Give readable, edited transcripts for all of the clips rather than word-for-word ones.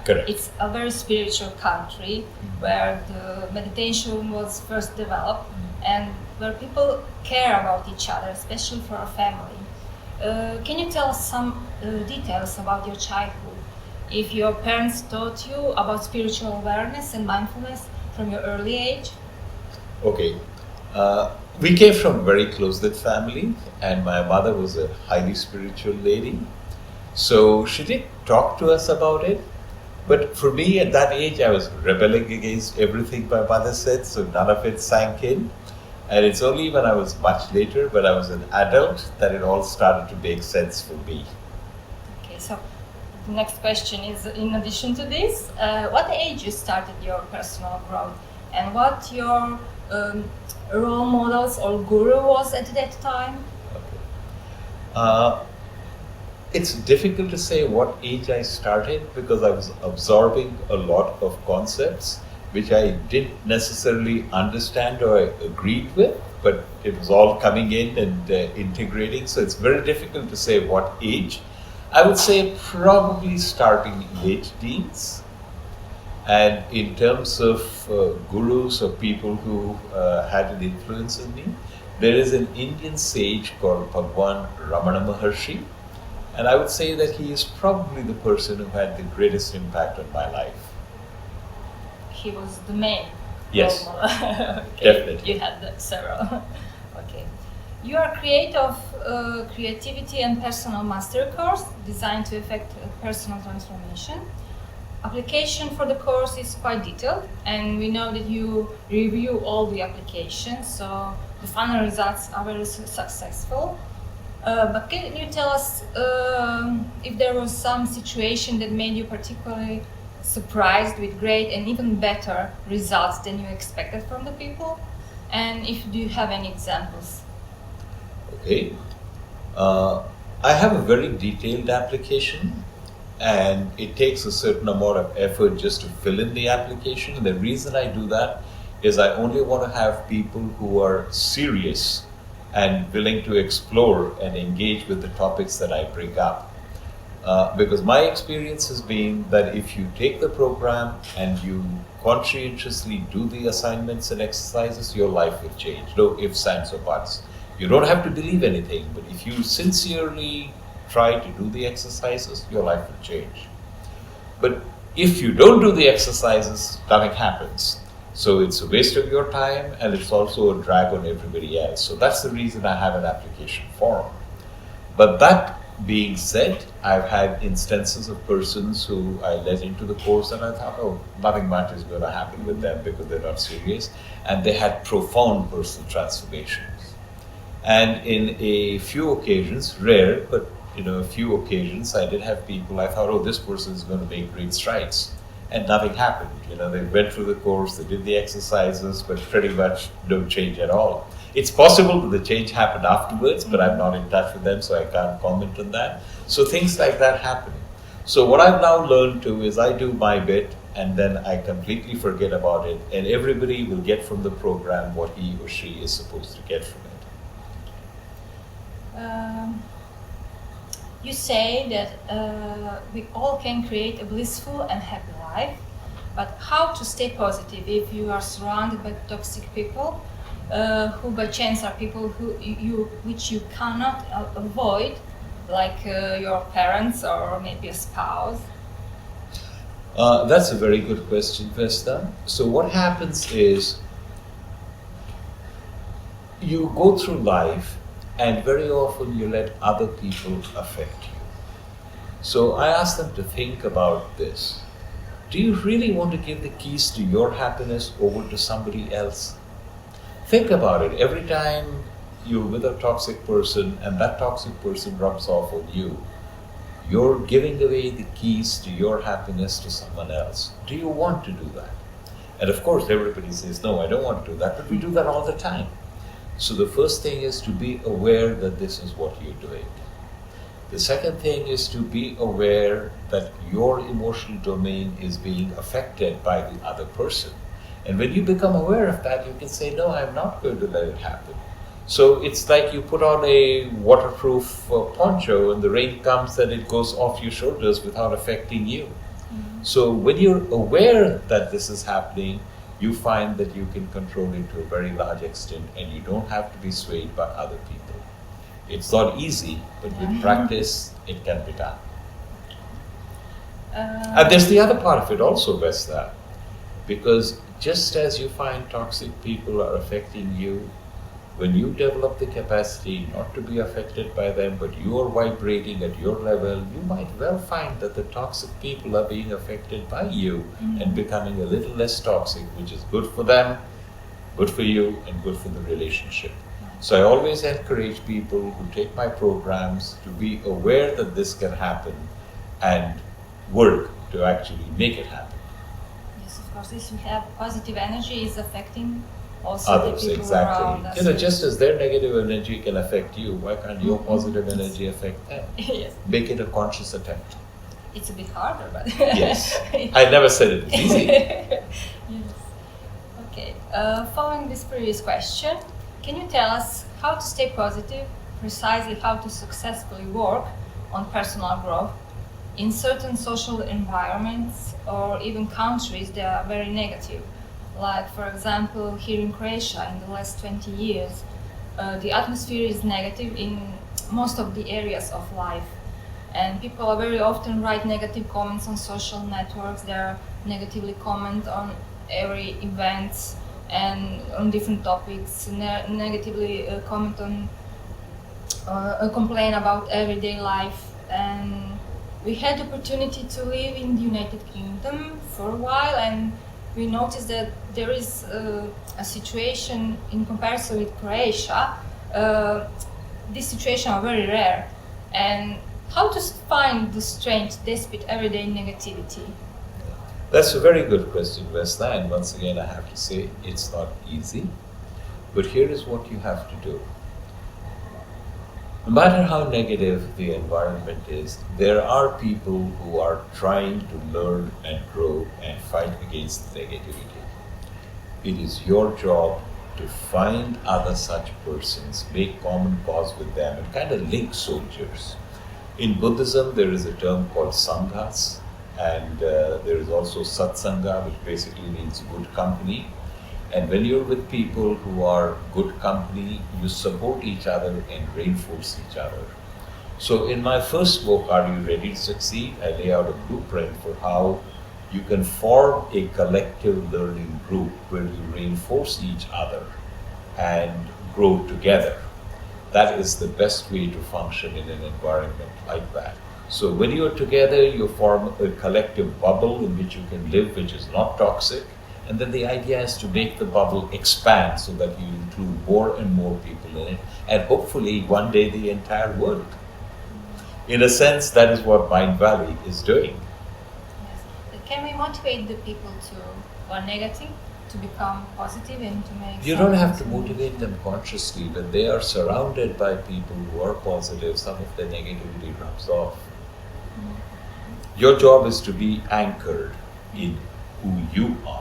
Correct. It's a very spiritual country where the meditation was first developed and where people care about each other, especially for a family. Can you tell us some details about your childhood? If your parents taught you about spiritual awareness and mindfulness from your early age? Okay. We came from a very close-knit family, and my mother was a highly spiritual lady. So she did talk to us about it. But for me, at that age, I was rebelling against everything my mother said, so none of it sank in. And it's only when I was much later, when I was an adult, that it all started to make sense for me. Okay, so the next question is, in addition to this, what age you started your personal growth, and what your role models or guru was at that time? Okay. It's difficult to say what age I started because I was absorbing a lot of concepts which I didn't necessarily understand or I agreed with, but it was all coming in and integrating. So it's very difficult to say what age. I would say probably starting late teens. And in terms of gurus or people who had an influence on me, there is an Indian sage called Bhagwan Ramana Maharshi. And I would say that he is probably the person who had the greatest impact on my life. He was the main. Yes, okay. definitely. You had several. Okay. You are creator of Creativity and Personal Master course designed to effect personal transformation. Application for the course is quite detailed, and we know that you review all the applications, so the final results are very successful. But can you tell us if there was some situation that made you particularly surprised with great and even better results than you expected from the people? And if do you have any examples? Okay. I have a very detailed application, and it takes a certain amount of effort just to fill in the application. And the reason I do that is I only want to have people who are serious and willing to explore and engage with the topics that I bring up. Because my experience has been that if you take the program and you conscientiously do the assignments and exercises, your life will change. No ifs, ands, or buts. You don't have to believe anything, but if you sincerely try to do the exercises, your life will change. But if you don't do the exercises, nothing happens. So it's a waste of your time, and it's also a drag on everybody else. So that's the reason I have an application form. But that being said, I've had instances of persons who I let into the course and I thought, oh, nothing much is going to happen with them because they're not serious. And they had profound personal transformations. And in a few occasions, rare, but a few occasions, I did have people, I thought, oh, this person is going to make great strides. And nothing happened. They went through the course, they did the exercises, but pretty much no change at all. It's possible that the change happened afterwards, but I'm not in touch with them, so I can't comment on that. So things like that happen. So what I've now learned to is I do my bit, and then I completely forget about it, and everybody will get from the program what he or she is supposed to get from it. You say that we all can create a blissful and happy life, but how to stay positive if you are surrounded by toxic people who by chance are people which you cannot avoid, like your parents or maybe a spouse? That's a very good question, Vesta. So what happens is you go through life and very often you let other people affect you. So I ask them to think about this. Do you really want to give the keys to your happiness over to somebody else? Think about it. Every time you're with a toxic person and that toxic person rubs off on you, you're giving away the keys to your happiness to someone else. Do you want to do that? And of course, everybody says, no, I don't want to do that, but we do that all the time. So the first thing is to be aware that this is what you're doing. The second thing is to be aware that your emotional domain is being affected by the other person. And when you become aware of that, you can say, no, I'm not going to let it happen. So it's like you put on a waterproof poncho and the rain comes and it goes off your shoulders without affecting you. Mm-hmm. So when you're aware that this is happening, you find that you can control it to a very large extent and you don't have to be swayed by other people. It's not easy, but with practice, it can be done. And there's the other part of it also, Vesta, because just as you find toxic people are affecting you, when you develop the capacity not to be affected by them, but you are vibrating at your level, you might well find that the toxic people are being affected by you and becoming a little less toxic, which is good for them, good for you, and good for the relationship. So I always encourage people who take my programs to be aware that this can happen and work to actually make it happen. Yes, of course, if you have positive energy, is affecting also Others, the people around us. exactly. Just as their negative energy can affect you, why can't your positive energy affect them? Yes. Make it a conscious attempt. It's a bit harder, but Yes. I never said it was easy. Yes. Okay. Following this previous question, can you tell us how to stay positive, precisely how to successfully work on personal growth in certain social environments or even countries that are very negative? Like, for example, here in Croatia, in the last 20 years, the atmosphere is negative in most of the areas of life. And people are very often write negative comments on social networks. They negatively comment on every event and on different topics, negatively comment on, complain about everyday life. And we had the opportunity to live in the United Kingdom for a while, and we noticed that there is a situation in comparison with Croatia. These situations are very rare. And how to find the strength despite everyday negativity? That's a very good question, Vesna, and once again I have to say it's not easy, but here is what you have to do. No matter how negative the environment is, there are people who are trying to learn and grow and fight against negativity. It is your job to find other such persons, make common cause with them, and kind of link soldiers. In Buddhism, there is a term called sanghas, and there is also satsanga, which basically means good company. And when you're with people who are good company, you support each other and reinforce each other. So in my first book, Are You Ready to Succeed?, I lay out a blueprint for how you can form a collective learning group where you reinforce each other and grow together. That is the best way to function in an environment like that. So when you're together, you form a collective bubble in which you can live, which is not toxic. And then the idea is to make the bubble expand so that you include more and more people in it, and hopefully one day the entire world. In a sense, that is what Mindvalley is doing. Yes. Can we motivate the people who are negative to become positive and to make... You don't have to motivate them consciously, but they are surrounded by people who are positive. Some of the negativity rubs off. Your job is to be anchored in who you are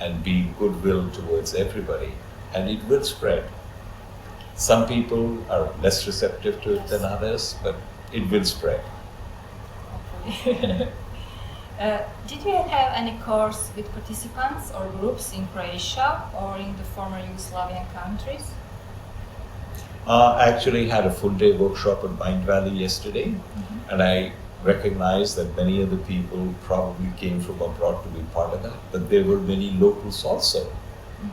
and be goodwill towards everybody, and it will spread. Some people are less receptive to it than others, but it will spread. Did you have any course with participants or groups in Croatia or in the former Yugoslavian countries? I actually had a full-day workshop at Mindvalley yesterday, and I recognized that many of the people probably came from abroad to be part of that, but there were many locals also. Okay.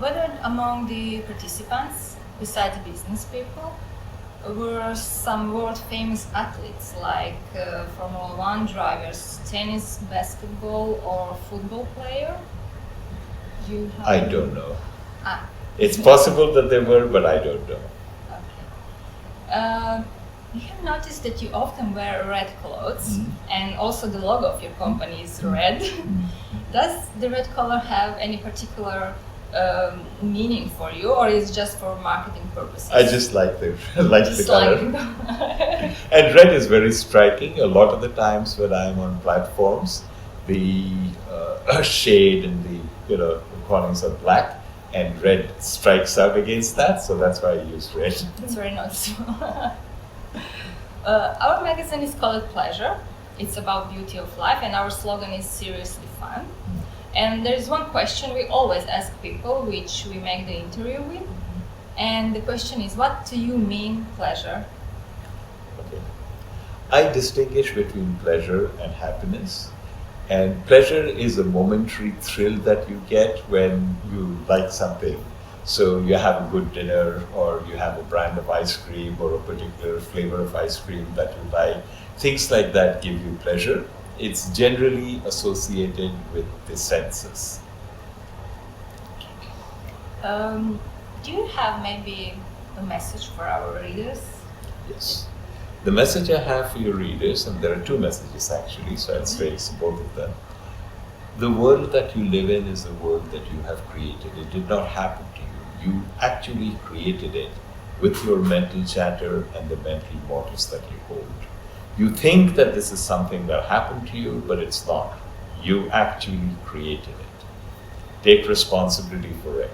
Whether among the participants, besides business people, were some world-famous athletes like Formula One drivers, tennis, basketball, or football player? I don't know. It's possible that there were, but I don't know. Okay. You have noticed that you often wear red clothes, and also the logo of your company is red. Does the red color have any particular meaning for you, or is it just for marketing purposes? I just like the color. And red is very striking. A lot of the times when I'm on platforms, the shade and the corners are black, and red strikes out against that. So that's why I use red. That's very noticeable. Our magazine is called Pleasure, It's about beauty of life, and our slogan is seriously fun. And there is one question we always ask people, which we make the interview with. And the question is, what do you mean pleasure? Okay. I distinguish between pleasure and happiness. And pleasure is a momentary thrill that you get when you like something. So you have a good dinner, or you have a brand of ice cream, or a particular flavor of ice cream that you like. Things like that give you pleasure. It's generally associated with the senses. Do you have maybe a message for our readers? Yes. The message I have for your readers, and there are two messages actually, so I'll stress both of them. The world that you live in is the world that you have created. It did not happen to you. You actually created it with your mental chatter and the mental models that you hold. You think that this is something that happened to you, but it's not. You actually created it. Take responsibility for it.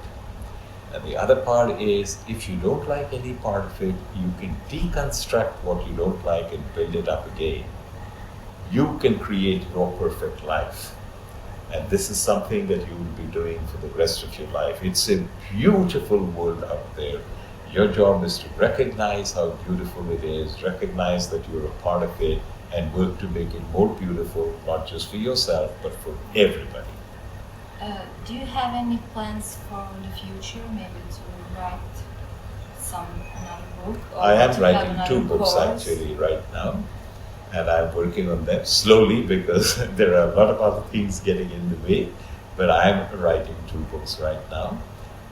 And the other part is, if you don't like any part of it, you can deconstruct what you don't like and build it up again. You can create your perfect life. And this is something that you will be doing for the rest of your life. It's a beautiful world out there. Your job is to recognize how beautiful it is, recognize that you're a part of it, and work to make it more beautiful, not just for yourself, but for everybody. Do you have any plans for the future, maybe to write another book? Or I am to writing have 2 another books course? actually right now, and I'm working on them slowly because there are a lot of other things getting in the way, but I am writing 2 books right now.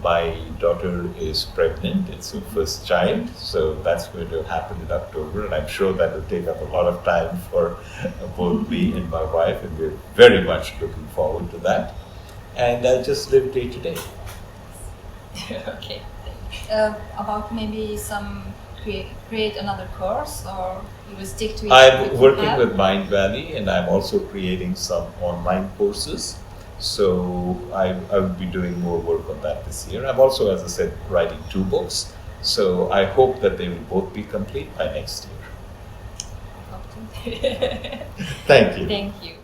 My daughter is pregnant, it's her first child, so that's going to happen in October, and I'm sure that will take up a lot of time for both me and my wife, and we're very much looking forward to that. And I'll just live day to day. Okay. About maybe some create another course, or you will stick to it? I'm working with Mindvalley, and I'm also creating some online courses. So I will be doing more work on that this year. I'm also, as I said, writing 2 books. So I hope that they will both be complete by next year. I hope to. Thank you. Thank you.